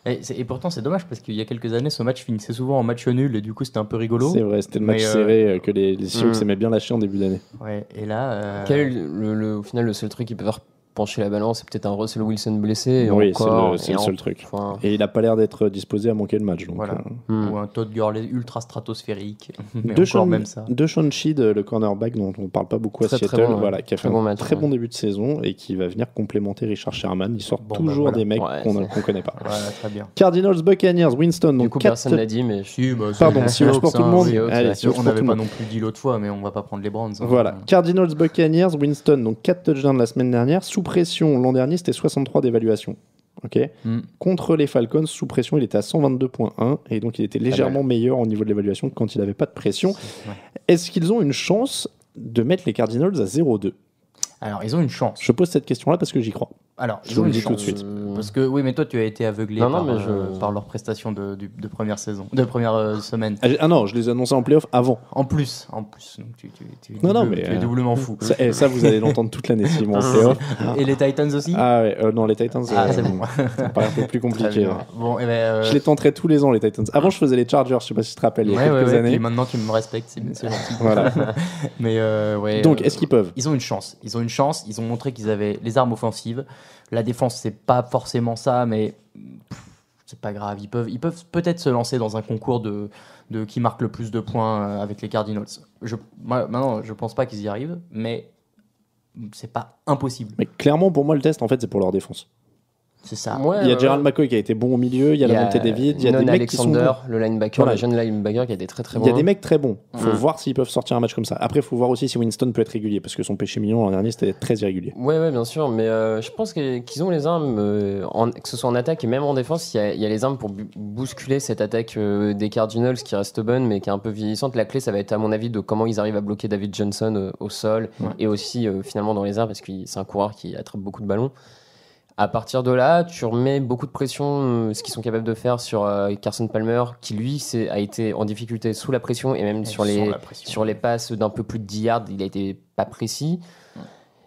S4: et pourtant, c'est dommage, parce qu'il y a quelques années, ce match finissait souvent en match nul, et du coup, c'était un peu rigolo.
S3: C'est vrai, c'était le match serré que les Seahawks aimaient bien lâcher en début d'année.
S4: Ouais, et là...
S7: Quel est au final le seul truc qui peut faire pencher la balance? C'est peut-être un Russell Wilson blessé.
S3: Oui, c'est le seul truc. Et il n'a pas l'air d'être disposé à manquer le match. Donc,
S4: voilà. Ou un Todd Gurley ultra stratosphérique. Mais même ça.
S3: Deshaun Sheed, le cornerback dont on ne parle pas beaucoup à Seattle, qui a fait un très bon début de saison et qui va venir complémenter Richard Sherman. Il sort toujours des mecs qu'on ne connaît pas.
S4: Voilà, très bien.
S3: Cardinals, Buccaneers, Winston.
S7: Du coup, personne l'a dit, mais...
S3: Pardon, si pour tout le monde.
S4: On n'avait pas non plus dit l'autre fois, mais on ne va pas prendre les Browns.
S3: Voilà. Cardinals, Buccaneers, Winston. Donc 4 touchdowns la semaine dernière. Sous pression, l'an dernier, c'était 63 d'évaluation. Contre les Falcons, sous pression, il était à 122.1 et donc il était légèrement meilleur au niveau de l'évaluation que quand il n'avait pas de pression. Est-ce qu'ils ont une chance de mettre les Cardinals à 0-2?
S4: Alors, ils ont une chance.
S3: Je pose cette question-là parce que j'y crois.
S4: Alors,
S3: je vous le dis tout de suite.
S4: Parce que, oui, mais toi, tu as été aveuglé par leur prestation de première saison, de première semaine.
S3: Ah non, je les ai annoncés en playoff avant.
S4: En plus. Donc, tu es doublement fou.
S3: Ça, vous allez l'entendre toute l'année s'ils vont en playoff.
S4: Et les Titans aussi?
S3: Ah ouais, non, les Titans,
S4: c'est bon.
S3: Ça paraît un peu plus compliqué.
S4: Bon,
S3: je les tenterai tous les ans, les Titans. Avant, je faisais les Chargers, je sais pas si tu te rappelles, il y a quelques années.
S4: Et maintenant, tu me respectes, c'est gentil.
S3: Voilà.
S4: Mais
S3: donc, est-ce qu'ils peuvent?
S4: Ils ont une chance. Ils ont montré qu'ils avaient les armes offensives. La défense, c'est pas forcément ça, mais c'est pas grave. Ils peuvent peut-être se lancer dans un concours de qui marque le plus de points avec les Cardinals. Maintenant, je pense pas qu'ils y arrivent, mais c'est pas impossible.
S3: Mais clairement, pour moi, le test, en fait, c'est pour leur défense.
S4: C'est ça.
S3: Il y a Gerald McCoy qui a été bon au milieu, il y a la montée des vides, il y a des mecs qui sont bons.
S7: Le linebacker, le jeune linebacker qui a été très très bon.
S3: Il y a des mecs très bons. Il faut voir s'ils peuvent sortir un match comme ça. Après, il faut voir aussi si Winston peut être régulier, parce que son péché mignon l'an dernier, c'était très irrégulier.
S7: Ouais, bien sûr, mais je pense qu'ils ont les armes, que ce soit en attaque et même en défense, il y a les armes pour bousculer cette attaque des Cardinals qui reste bonne, mais qui est un peu vieillissante. La clé, ça va être à mon avis de comment ils arrivent à bloquer David Johnson au sol et aussi finalement dans les airs, parce que c'est un coureur qui attrape beaucoup de ballons. À partir de là, tu remets beaucoup de pression, ce qu'ils sont capables de faire sur Carson Palmer, qui lui a été en difficulté sous la pression et même sur les passes d'un peu plus de 10 yards, il a été pas précis.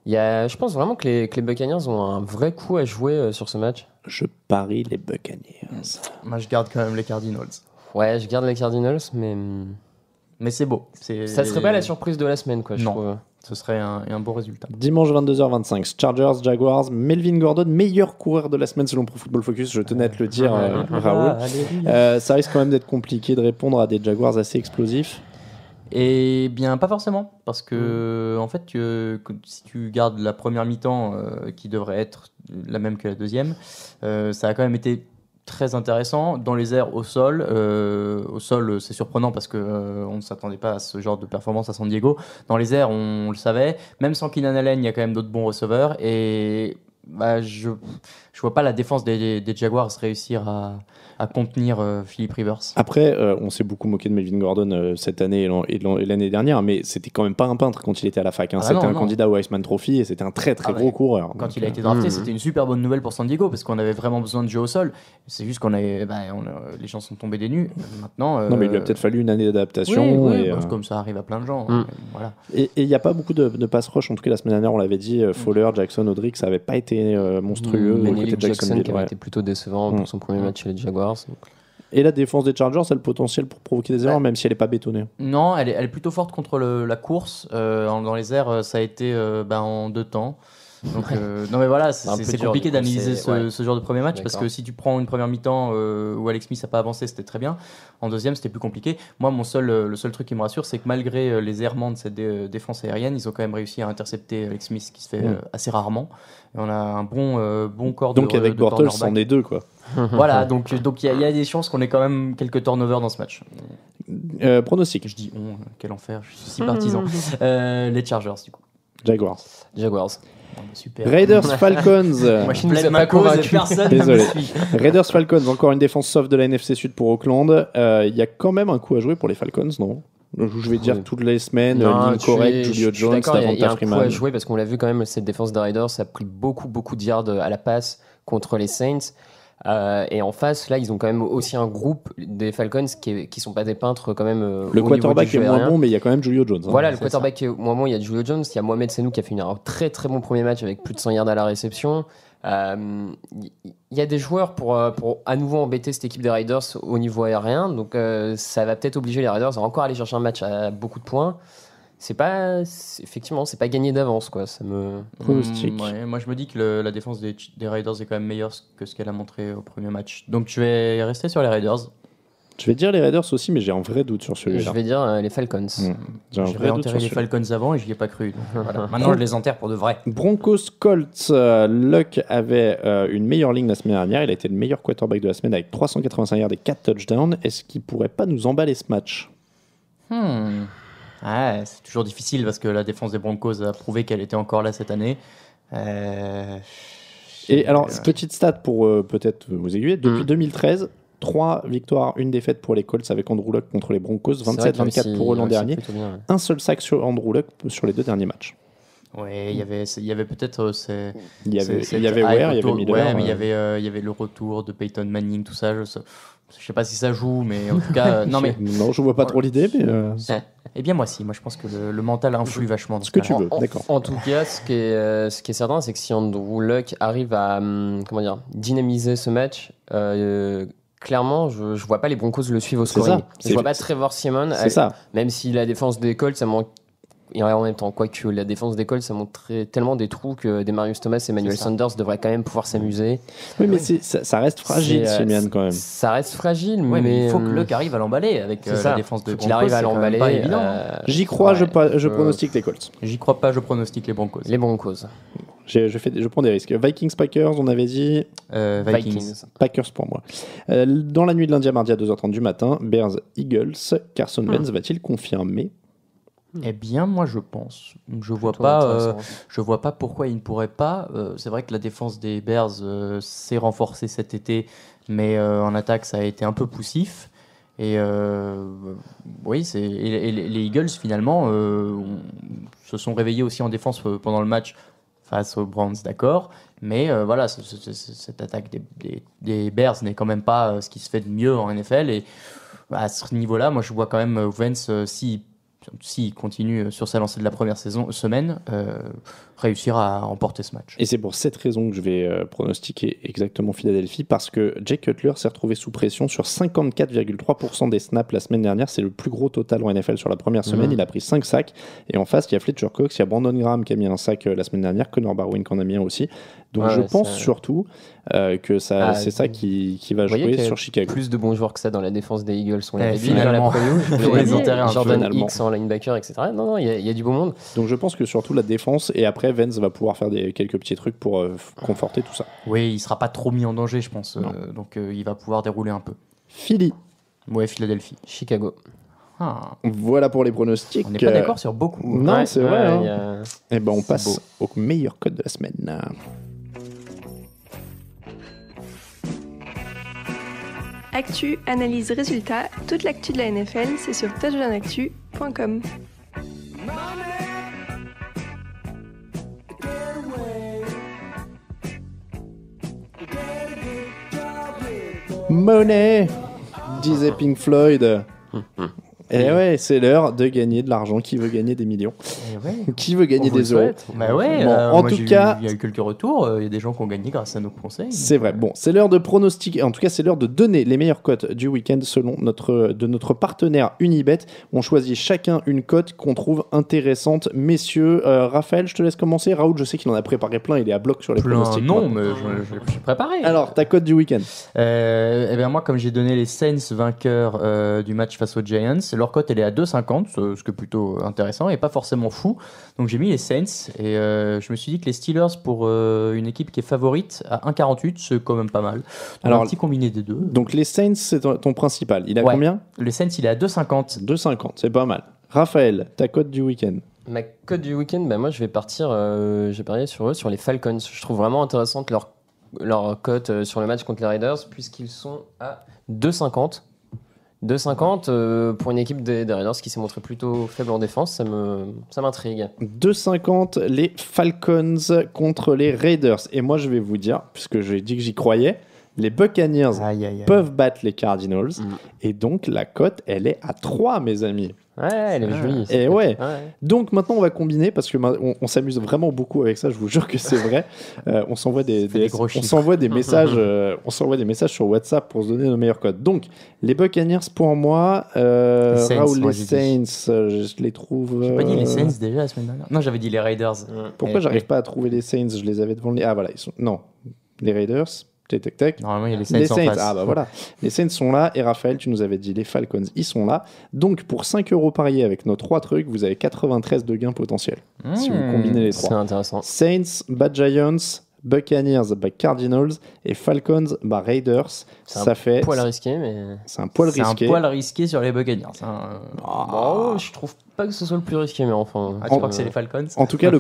S7: Je pense vraiment que les Buccaneers ont un vrai coup à jouer sur ce match.
S3: Je parie les Buccaneers.
S4: Moi, je garde quand même les Cardinals.
S7: Ouais, je garde les Cardinals,
S4: mais c'est beau.
S7: Ça serait pas la surprise de la semaine, quoi, je trouve.
S4: Ce serait un beau résultat.
S3: Dimanche 22h25, Chargers, Jaguars, Melvin Gordon, meilleur coureur de la semaine selon Pro Football Focus, je tenais à te le dire, Raoul. Ça risque quand même d'être compliqué de répondre à des Jaguars assez explosifs.
S4: Eh bien, pas forcément, parce que en fait, si tu gardes la première mi-temps, qui devrait être la même que la deuxième, ça a quand même été très intéressant. Dans les airs, au sol, c'est surprenant parce que on ne s'attendait pas à ce genre de performance à San Diego. Dans les airs, on le savait. Même sans Keenan Allen, il y a quand même d'autres bons receveurs. Et je vois pas la défense des Jaguars réussir à contenir Philip Rivers.
S3: Après, on s'est beaucoup moqué de Melvin Gordon cette année et l'année dernière, mais c'était quand même pas un peintre quand il était à la fac. C'était un candidat au Heisman Trophy et c'était un très gros coureur.
S4: Quand il a été drafté, c'était une super bonne nouvelle pour San Diego parce qu'on avait vraiment besoin de jeu au sol. C'est juste qu'on avait, les gens sont tombés des nues. Maintenant,
S3: non, mais il lui a peut-être fallu une année d'adaptation.
S4: Oui, comme ça arrive à plein de gens. Voilà.
S3: Et il n'y a pas beaucoup de pass rush. En tout cas, la semaine dernière, on l'avait dit, Fowler, Jackson, Audric, ça n'avait pas été monstrueux.
S7: Côté Jackson qui avait été plutôt décevant pour son premier match chez les Jaguars.
S3: Et la défense des Chargers a le potentiel pour provoquer des erreurs, même si elle n'est pas bétonnée.
S4: Non, elle est plutôt forte contre la course. Dans les airs, ça a été en 2 temps. Donc, non mais voilà, c'est compliqué d'analyser ce genre de premier match parce que si tu prends une première mi-temps où Alex Smith n'a pas avancé, c'était très bien. En deuxième, c'était plus compliqué. Moi, le seul truc qui me rassure, c'est que malgré les errements de cette défense aérienne, ils ont quand même réussi à intercepter Alex Smith, ce qui se fait assez rarement. Et on a un bon corps
S3: donc avec Bortles, c'en est 2 quoi.
S4: Voilà, donc il y a des chances qu'on ait quand même quelques turnovers dans ce match.
S3: Pronostic.
S4: Je dis quel enfer, je suis si partisan. Les Chargers du coup.
S3: Jaguars.
S4: Super.
S3: Raiders Falcons.
S4: Moi je plaide ma cause et personne
S3: Désolé.
S4: ne me suit.
S3: Raiders Falcons, encore une défense soft de la NFC Sud pour Auckland. Il y a quand même un coup à jouer pour les Falcons, non? Je vais dire toutes les semaines, ligne correcte, Julio Jones, Davonta Freeman.
S7: Il y a un coup à jouer parce qu'on l'a vu quand même, cette défense des Raiders, ça a pris beaucoup de yards à la passe contre les Saints. Et en face, là, ils ont quand même aussi un groupe des Falcons qui sont pas des peintres quand même.
S3: Le quarterback est moins bon, mais il y a quand même Julio Jones.
S7: Voilà, le quarterback est moins bon. Il y a Julio Jones, il y a Mohamed Senou qui a fait un très bon premier match avec plus de 100 yards à la réception. Il y a des joueurs pour à nouveau embêter cette équipe des Raiders au niveau aérien, donc ça va peut-être obliger les Raiders à encore aller chercher un match à beaucoup de points. Effectivement, c'est pas gagné d'avance, quoi. Ça me
S3: pronostic.
S4: Moi, je me dis que la défense des Raiders est quand même meilleure que ce qu'elle a montré au premier match. Donc, je vais rester sur les Raiders.
S3: Je vais dire les Raiders aussi, mais j'ai un vrai doute sur celui-là.
S7: Je vais dire les Falcons.
S4: Je vais enterrer les Falcons avant et je n'y ai pas cru. Voilà. Maintenant, je les enterre pour de vrai.
S3: Broncos Colts. Luck avait une meilleure ligne la semaine dernière. Il a été le meilleur quarterback de la semaine avec 385 yards et 4 touchdowns. Est-ce qu'il pourrait pas nous emballer ce match?
S4: C'est toujours difficile parce que la défense des Broncos a prouvé qu'elle était encore là cette année.
S3: Et alors, petite stat pour peut-être vous aiguiller. Depuis 2013, 3 victoires, 1 défaite pour les Colts avec Andrew Luck contre les Broncos, 27-24 pour eux l'an dernier. Bien. Un seul sac sur Andrew Luck sur les 2 derniers matchs.
S4: Ouais, il y avait peut-être
S3: il y avait Ware, il y avait Miller.
S4: Ouais, mais il y avait le retour de Peyton Manning, tout ça. Je sais pas si ça joue, mais en tout cas, non
S3: je vois pas trop l'idée, mais.
S4: Eh bien moi je pense que le mental influe vachement.
S3: Ce que tu veux, d'accord.
S7: En tout cas, ce qui est certain, c'est que si Andrew Luck arrive à dynamiser ce match, clairement, je vois pas les Broncos le suivre au scoring. Je vois pas Trevor Siemian, même si la défense des Colts, ça manque. Et en même temps, quoique la défense des Colts, ça montrait tellement des trous que des Marius Thomas et Emmanuel Sanders devraient quand même pouvoir s'amuser.
S3: Oui, mais ça reste fragile, Siemian, quand même.
S7: Ça reste fragile,
S4: mais il faut que Luck arrive à l'emballer avec la défense de Broncos.
S7: Il arrive à l'emballer. Pas
S4: évident.
S3: J'y crois, je pronostique les Colts.
S4: J'y crois pas, je pronostique les Broncos.
S7: Les Broncos.
S3: Je prends des risques. Vikings, Packers, on avait dit.
S4: Vikings.
S3: Packers pour moi. Dans la nuit de lundi à mardi à 2h30 du matin, Bears, Eagles, Carson Wentz va-t-il confirmer?
S4: Eh bien, moi, je pense. Je vois pas pourquoi il ne pourrait pas. C'est vrai que la défense des Bears s'est renforcée cet été, mais en attaque, ça a été un peu poussif. Et oui, les Eagles, finalement, se sont réveillés aussi en défense pendant le match face aux Browns, d'accord. Mais voilà, cette attaque des Bears n'est quand même pas ce qui se fait de mieux en NFL. Et à ce niveau-là, moi, je vois quand même Wentz, s'il continue sur sa lancée de la première semaine, réussir à remporter ce match.
S3: Et c'est pour cette raison que je vais pronostiquer exactement Philadelphie, parce que Jay Cutler s'est retrouvé sous pression sur 54,3% des snaps la semaine dernière. C'est le plus gros total en NFL sur la première semaine. Il a pris 5 sacs. Et en face, il y a Fletcher Cox, il y a Brandon Graham qui a mis un sac la semaine dernière, Connor Barwin qui en a mis un aussi. Donc je pense surtout que c'est ça qui va jouer sur Chicago.
S7: Plus de bons joueurs que ça dans la défense des Eagles. On l'avait dit
S4: dans la preview.
S7: Jordan Hicks en linebacker, etc. Non, il y a du bon monde.
S3: Donc je pense que surtout la défense, et après Vance va pouvoir faire quelques petits trucs pour conforter tout ça.
S4: Oui, il sera pas trop mis en danger, je pense. Donc il va pouvoir dérouler un peu.
S3: Philly.
S4: Ouais, Philadelphie.
S7: Chicago.
S3: Voilà pour les pronostics.
S4: On n'est pas d'accord sur beaucoup.
S3: Non, c'est vrai. Et ben on passe au meilleur code de la semaine.
S9: Actu, analyse, résultats, toute l'actu de la NFL, c'est sur touchdownactu.com.
S3: Money, disait Pink Floyd. Et ouais, c'est l'heure de gagner de l'argent. Qui veut gagner des millions? Qui veut gagner des euros?
S4: Bah ouais,
S3: bon, en tout cas,
S4: il y a eu quelques retours. Il y a des gens qui ont gagné grâce à nos conseils.
S3: C'est vrai. Bon, c'est l'heure de pronostiquer. En tout cas, c'est l'heure de donner les meilleures cotes du week-end selon notre partenaire Unibet. On choisit chacun une cote qu'on trouve intéressante. Messieurs, Raphaël, je te laisse commencer. Raoul, je sais qu'il en a préparé plein. Il est à bloc sur les pronostics.
S4: Non, mais je suis préparé.
S3: Alors, ta cote du week-end?
S4: Eh bien moi, comme j'ai donné les Saints vainqueurs du match face aux Giants, leur cote elle est à 2,50, ce qui est plutôt intéressant et pas forcément fou. Donc j'ai mis les Saints et je me suis dit que les Steelers pour une équipe qui est favorite à 1,48, c'est quand même pas mal. Donc, alors un petit combiné des deux.
S3: Donc les Saints, c'est ton principal. Il a combien?
S4: Les Saints, il est à 2,50.
S3: 2,50, c'est pas mal. Raphaël, ta cote du week-end?
S7: Ma cote du week-end, moi je vais partir, j'ai parié sur eux, sur les Falcons. Je trouve vraiment intéressante leur cote sur le match contre les Raiders puisqu'ils sont à 2,50. 2,50 pour une équipe des Raiders qui s'est montrée plutôt faible en défense, ça m'intrigue.
S3: 2,50 les Falcons contre les Raiders. Et moi, je vais vous dire, puisque j'ai dit que j'y croyais, les Buccaneers peuvent battre les Cardinals. Et donc, la cote, elle est à 3, mes amis.
S7: Ouais, elle est jolie.
S3: Et ouais. Donc maintenant on va combiner parce que on s'amuse vraiment beaucoup avec ça. Je vous jure que c'est vrai. On s'envoie des messages, on s'envoie des messages sur WhatsApp pour se donner nos meilleurs codes. Donc les Buccaneers pour moi, Raoul, les Saints, je les trouve.
S4: J'ai pas dit les Saints déjà la semaine dernière. Non, j'avais dit les Raiders.
S3: Pourquoi j'arrive pas à trouver les Saints? Je les avais devant les. Ah voilà, ils sont. Non, les Raiders.
S4: Normalement, il y a les Saints en face.
S3: Ah bah voilà. Les Saints sont là. Et Raphaël, tu nous avais dit les Falcons, ils sont là. Donc pour 5 € pariés avec nos 3 trucs, vous avez 93 de gains potentiels. Si vous combinez les 3.
S7: C'est intéressant.
S3: Saints, Giants, Buccaneers, Cardinals et Falcons, Raiders. Ça fait.
S7: Un poil risqué, mais.
S3: C'est un poil risqué.
S4: C'est un poil risqué sur les Buccaneers.
S7: Je trouve pas que ce soit le plus risqué, mais enfin.
S4: Tu crois que c'est les Falcons?
S3: En tout cas,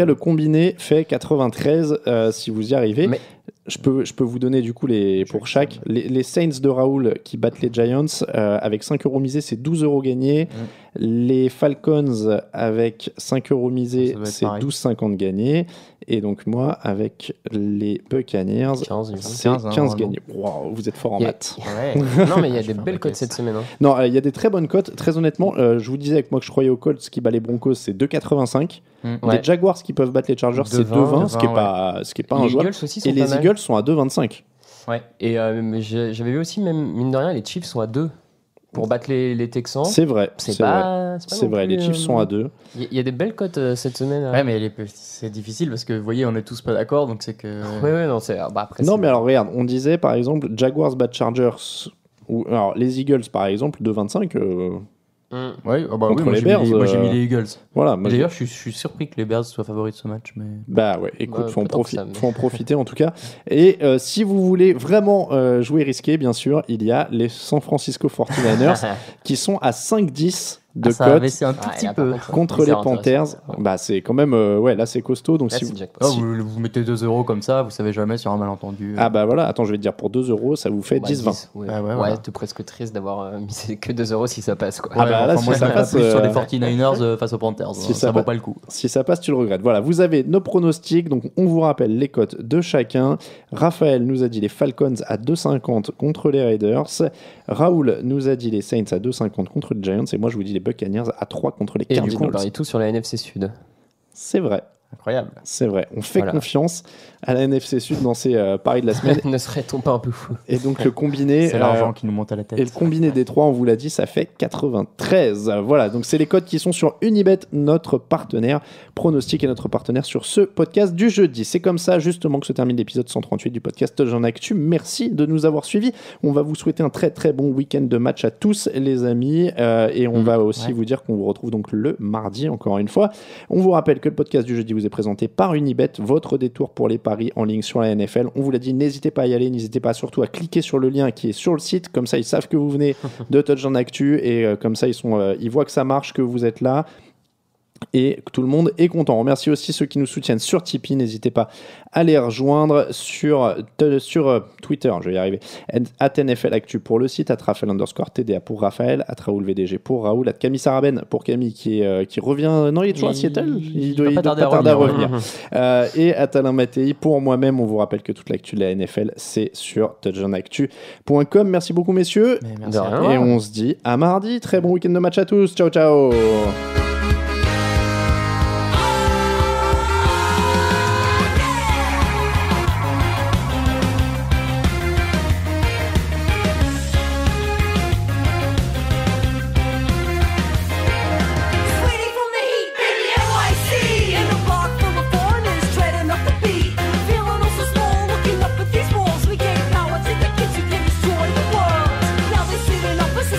S3: le combiné fait 93 si vous y arrivez. Mais... Je peux vous donner du coup pour chaque. Les Saints de Raoul qui battent les Giants avec 5 € misés, c'est 12 € gagnés. Les Falcons avec 5 € misés, c'est 12,50 gagnés. Et donc moi, avec les Buccaneers, c'est 15 gagnés. Wow, vous êtes fort en maths.
S7: Non, mais il y a des belles cotes cette semaine.
S3: Non, il y a des très bonnes cotes. Très honnêtement, je vous disais avec moi que je croyais aux Colts qui bat les Broncos, c'est 2,85. Les Jaguars qui peuvent battre les Chargers, c'est 2,20, ce qui est pas un joueur. Et les Eagles sont à 2,25.
S7: Ouais. Et j'avais vu aussi, même mine de rien, les Chiefs sont à 2 pour battre les Texans.
S3: C'est vrai.
S7: C'est vrai.
S3: Les Chiefs sont à 2.
S7: Il y a des belles cotes cette semaine.
S4: Ouais, mais c'est difficile parce que vous voyez, on est tous pas d'accord, donc c'est que.
S7: Ouais, non, c'est. Après,
S3: non, mais alors regarde, on disait par exemple Jaguars bat Chargers ou alors les Eagles par exemple 2,25.
S4: Oui,
S3: contre les Bears.
S4: Moi j'ai mis les Eagles.
S3: Voilà.
S4: D'ailleurs, je suis surpris que les Bears soient favoris de ce match. Mais...
S3: Bah ouais, écoute, faut en profiter en tout cas. Et si vous voulez vraiment jouer risqué, bien sûr, il y a les San Francisco 49ers qui sont à 5-10 de cote
S4: un tout petit peu
S3: contre les Panthers. Bah c'est quand même là c'est costaud. Donc
S4: là, si vous mettez 2 € comme ça, vous savez jamais sur un malentendu.
S3: Ah bah voilà, attends, je vais te dire pour 2 €, ça vous fait 10-20.
S7: Ouais, t'es presque triste d'avoir misé que 2 € si ça passe quoi.
S3: Ah bah là,
S4: moi
S3: si ça passe
S4: plus sur les 49ers face aux Panthers, ça vaut pas le coup.
S3: Si ça passe, tu le regrettes. Voilà, vous avez nos pronostics, donc on vous rappelle les cotes de chacun. Raphaël nous a dit les Falcons à 2,50 contre les Raiders. Raoul nous a dit les Saints à 2,50 contre les Giants et moi je vous dis les Buccaneers à 3 contre les Cardinals.
S7: Et du coup on parie tout sur la NFC Sud.
S3: C'est vrai.
S4: Incroyable.
S3: C'est vrai. On fait confiance à la NFC Sud dans ces paris de la semaine.
S7: Ne serait-on pas un peu fou?
S3: Et donc le combiné,
S4: c'est l'argent qui nous monte à la tête.
S3: Et le combiné des trois, on vous l'a dit, ça fait 93. Voilà, donc c'est les codes qui sont sur Unibet, notre partenaire pronostic et notre partenaire sur ce podcast du jeudi. C'est comme ça justement que se termine l'épisode 138 du podcast J'en Actu. Merci de nous avoir suivis. On va vous souhaiter un très très bon week-end de match à tous les amis et on va aussi vous dire qu'on vous retrouve donc le mardi encore une fois. On vous rappelle que le podcast du jeudi vous est présenté par Unibet, votre détour pour les paris en ligne sur la NFL. On vous l'a dit, n'hésitez pas à y aller, n'hésitez pas surtout à cliquer sur le lien qui est sur le site, comme ça ils savent que vous venez de Touchdown Actu et comme ça ils voient que ça marche, que vous êtes là. et tout le monde est content. On remercie aussi ceux qui nous soutiennent sur Tipeee. N'hésitez pas à les rejoindre sur Twitter, je vais y arriver, @NFLactu pour le site, @Raphaël_TDA pour Raphaël, @RaoulVDG pour Raoul, @Camille Sarabène pour Camille qui revient. Non, il est toujours à Seattle. Il doit pas tarder à revenir. Et Alain Mattei pour moi-même. On vous rappelle que toute l'actu de la NFL, c'est sur touchdownactu.com. Merci beaucoup, messieurs.
S4: Merci
S3: et on se dit à mardi. Très bon week-end de match à tous. Ciao, ciao.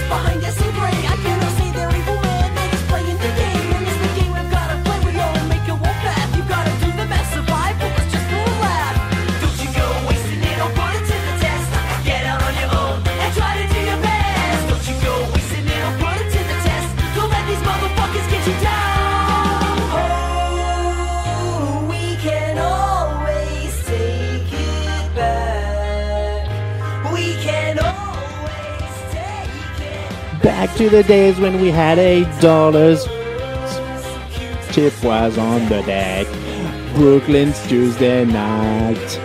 S6: Behind us in gray, I cannot say they're evil men. They just playing the game, and it's the game we've gotta play. We all make a walk path. You gotta do the best, survive, but it's just for a laugh. Don't you go wasting it or put it to the test. Get out on your own and try to do your best. Don't you go wasting it or put it to the test. Don't let these motherfuckers get you down. Oh, we can always take it back. We can always.
S3: Back to the days when we had $8. Chip was on the deck. Brooklyn's Tuesday night.